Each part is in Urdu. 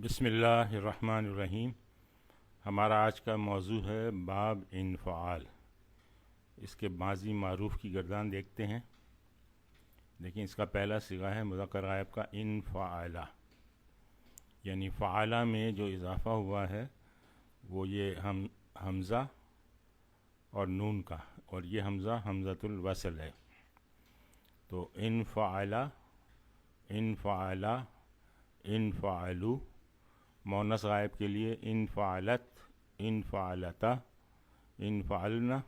بسم اللہ الرحمن الرحیم۔ ہمارا آج کا موضوع ہے باب انفعال۔ اس کے ماضی معروف کی گردان دیکھتے ہیں۔ لیکن اس کا پہلا صیغہ ہے مذکر غائب کا انفعالہ، یعنی فعالہ میں جو اضافہ ہوا ہے وہ یہ حمزہ اور نون کا، اور یہ حمزہ حمزۃ الوصل ہے۔ تو انفعالہ، انفعالہ، انفعلوا، مؤنث غائب کے لیے انفعلت، انفعلتا، انفعلنا،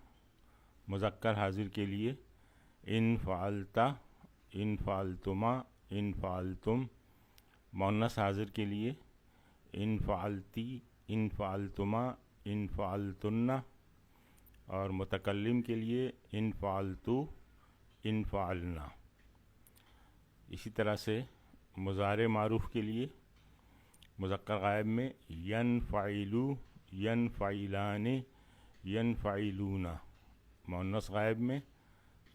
مذکر حاضر کے لیے انفعلتا، انفعلتما، انفعلتم، مؤنث حاضر کے لیے انفعلتی، انفعلتما، انفعلتن، اور متکلم کے لیے انفعلتو، انفعلنا۔ اسی طرح سے مضارع معروف کے لیے مذکر غائب میں ینفعلو، ینفعلان، ینفعلون، مؤنث غائب میں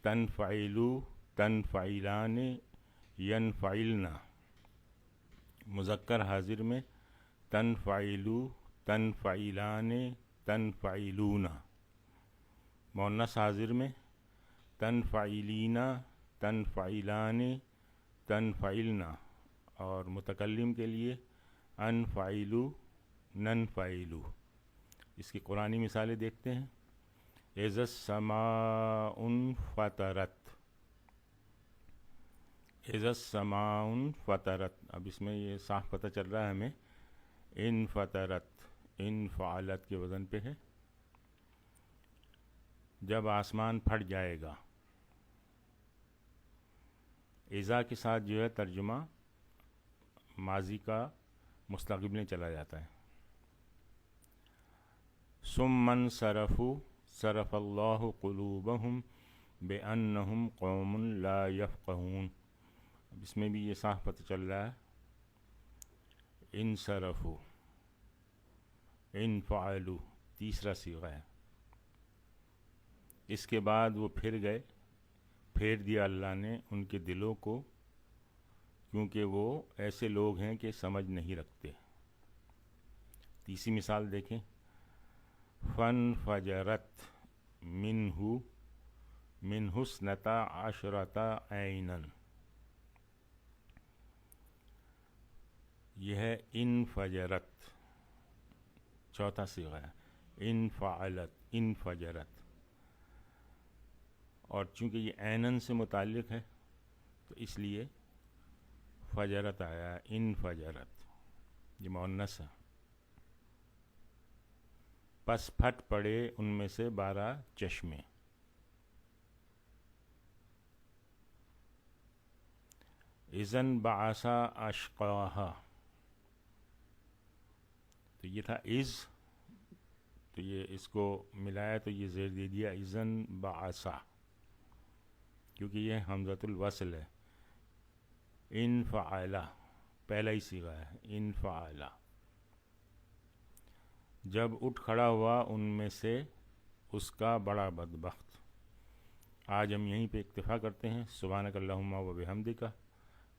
تنفعلو، تنفعلان، ینفعلن، مذکر حاضر میں تنفعلو، تنفعلان، تنفعلون، مؤنث حاضر میں تنفعلین، تنفعلان، تنفعلن، اور متکلم کے لیے انفعلو، ننفعلو۔ اس کی قرآنی مثالیں دیکھتے ہیں۔ اذا السماء انفطرت، اذا السماء انفطرت۔ اب اس میں یہ صاف پتہ چل رہا ہے ہمیں انفطرت، انفعلت کے وزن پہ ہے۔ جب آسمان پھٹ جائے گا، اذا کے ساتھ جو ہے ترجمہ ماضی کا مستقبل میں چلا جاتا ہے۔ ثم انصرفوا صرف اللہ قلوبہم بأنہم قوم لا یفقہون۔ اب اس میں بھی یہ صاف پتہ چل رہا ہے انصرفوا، انفعلوا، تیسرا صیغہ ہے۔ اس کے بعد وہ پھر گئے، پھیر دیا اللہ نے ان کے دلوں کو، کیونکہ وہ ایسے لوگ ہیں کہ سمجھ نہیں رکھتے۔ تیسری مثال دیکھیں، فانفجرت منہ، منہ اثنتا عشرۃ عینا، یہ ہے انفجرت، چوتھا صیغہ ہے انفعلت، انفجرت، اور چونکہ یہ عینن سے متعلق ہے تو اس لیے فجرت آیا، انفجرت، یہ مؤنث ہے۔ پس پھٹ پڑے ان میں سے 12 چشمے۔ اذا انبعث اشقاها، تو یہ تھا از، تو یہ اس کو ملایا تو یہ زیر دے دیا اذا انبعث، کیونکہ یہ حمزۃ الوصل ہے۔ انفعلہ پہلا ہی صیغہ ہے انفعلہ، جب اٹھ کھڑا ہوا ان میں سے اس کا بڑا بدبخت۔ آج ہم یہیں پہ اکتفا کرتے ہیں۔ سبحانک اللہم و بحمدک،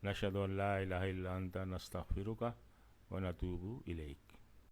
نشہد ان لا الہ الا انت، نستغفرک و نتوب الیک۔